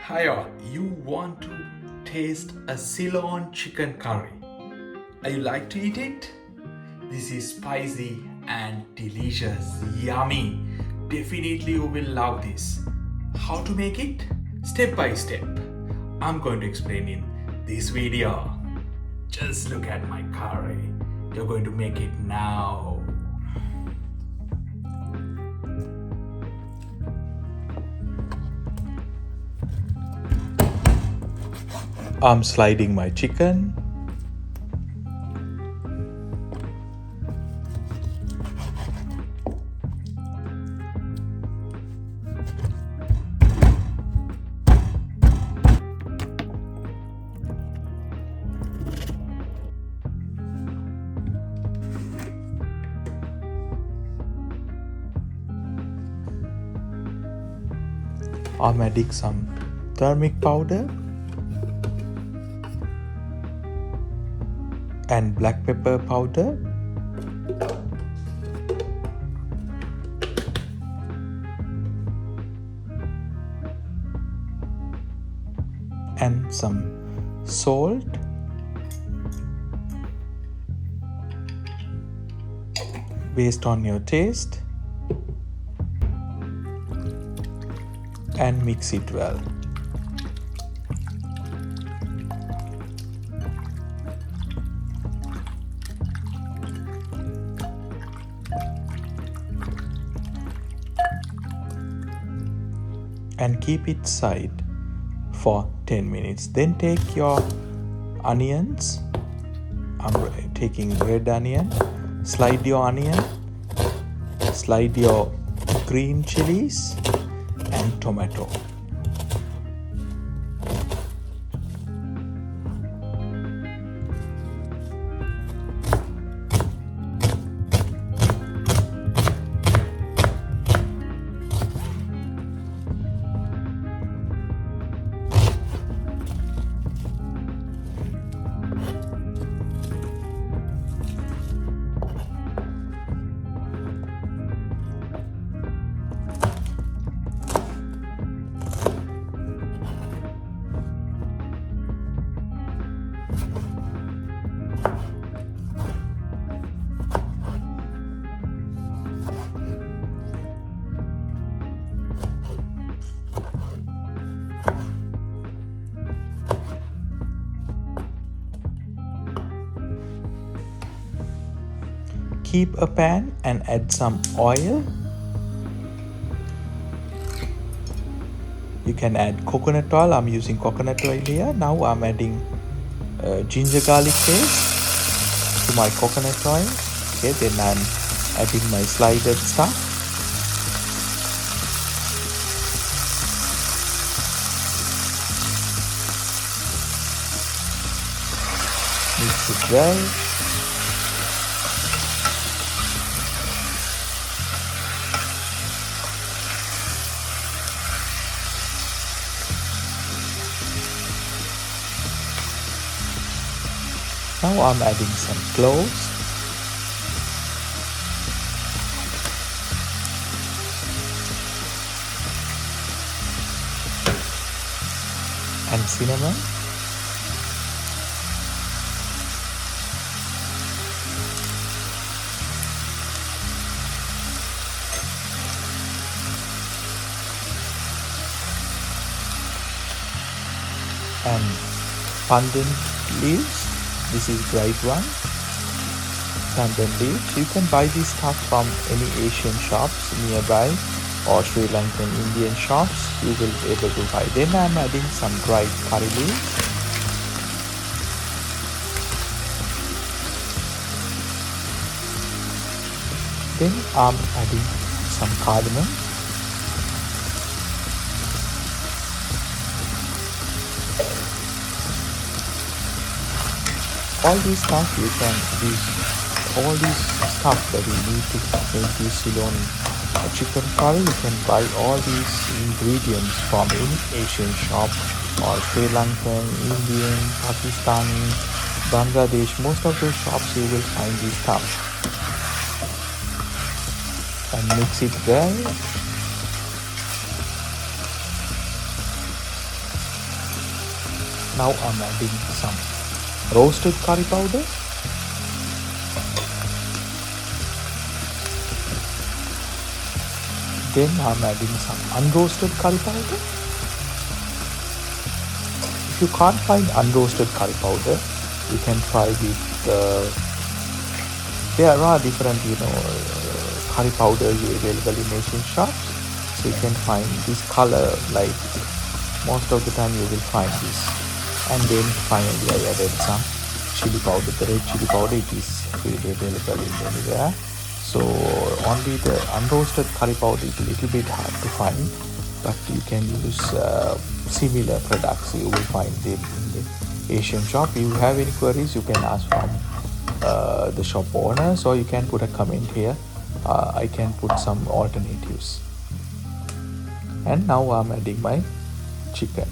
Hiya, you want to taste a Ceylon chicken curry? Are you like to eat it? This is spicy and delicious, yummy. Definitely you will love this. How to make it? Step by step. I'm going to explain in this video. Just look at my curry. You're going to make it now. I'm sliding my chicken. I'm adding some turmeric powder and black pepper powder, and some salt, based on your taste, and mix it well. And keep it aside for 10 minutes. Then take your onions. I'm taking red onion. Slide your onion. Slide your green chilies and tomato. Keep a pan and add some oil. You can add coconut oil. I'm using coconut oil here. Now I'm adding ginger garlic paste to my coconut oil. Okay, then I'm adding my slided stuff. Mix it well. Now I'm adding some cloves and cinnamon. And pandan leaves. This is dried one, pandan leaves. You can buy this stuff from any Asian shops nearby or Sri Lankan Indian shops. You will be able to buy. Then I'm adding some dried curry leaves. Then I'm adding some cardamom. All these stuff you can use, all these stuff that you need to make this Ceylon chicken curry, you can buy all these ingredients from any Asian shop or Sri Lankan, Indian, Pakistani, Bangladesh. Most of those shops you will find this stuff. And mix it well. Now I'm adding some roasted curry powder. Then I'm adding some unroasted curry powder. If you can't find unroasted curry powder, you can try with there are different curry powders available in Asian shops, so you can find this color, like most of the time you will find this. And then finally I added some chili powder, the red chili powder. It is really available in anywhere, so only the unroasted curry powder is a little bit hard to find, but you can use similar products. You will find them in the Asian shop. If you have any queries, you can ask from the shop owners, or you can put a comment here. I can put some alternatives. And now I'm adding my chicken.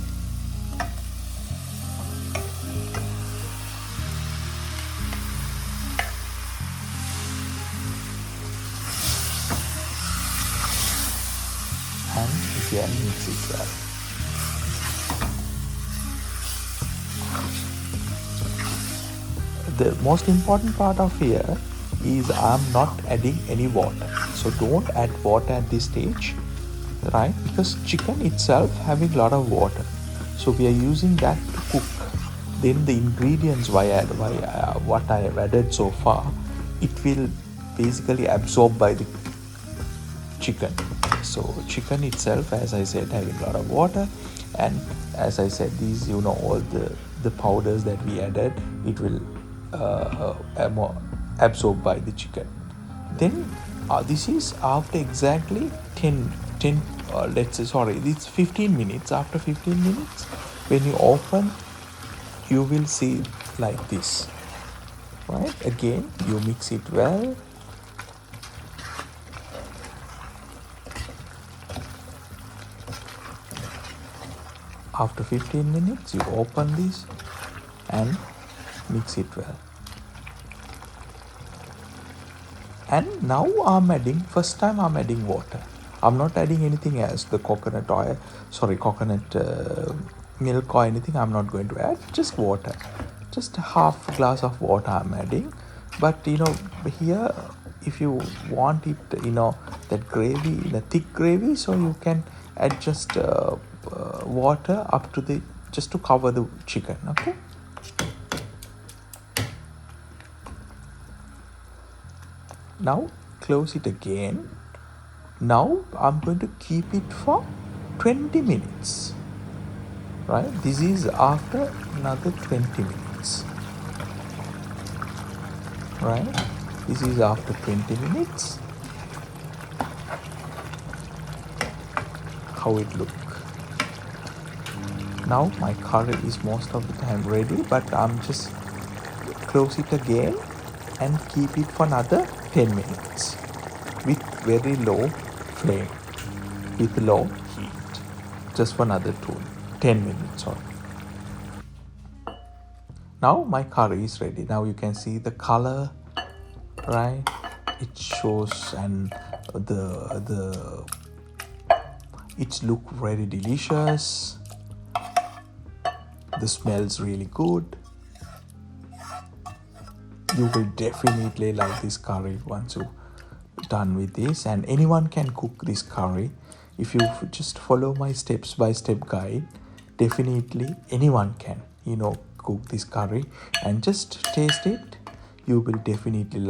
And again mix it well. The most important part of here is I'm not adding any water, so don't add water at this stage, right? Because chicken itself having a lot of water, so we are using that to cook. Then the ingredients what I have added so far, it will basically absorb by the chicken. So chicken itself, as I said, having a lot of water, and as I said, these all the powders that we added, it will absorbed by the chicken. Then this is after exactly 10 let's say, sorry, it's 15 minutes. After 15 minutes, when you open, you will see like this, right? Again, you mix it well. After 15 minutes, you open this and mix it well. And now first time I'm adding water. I'm not adding anything else, the coconut milk or anything. I'm not going to add, just water, just a half glass of water I'm adding. But here, if you want it, that gravy, the thick gravy, so you can add just water up to just to cover the chicken. Okay. Now close it again. Now I'm going to keep it for 20 minutes, right? This is after another 20 minutes, right? This is after 20 minutes. How it look. Now my curry is most of the time ready, but I'm just close it again and keep it for another 10 minutes with very low flame, with low heat, just for another 10 minutes. Sorry. Now my curry is ready. Now you can see the color, right? It shows, and it's look very delicious. The smells really good. You will definitely like this curry once you're done with this, and anyone can cook this curry. If you just follow my step-by-step guide, definitely anyone can cook this curry, and just taste it. You will definitely love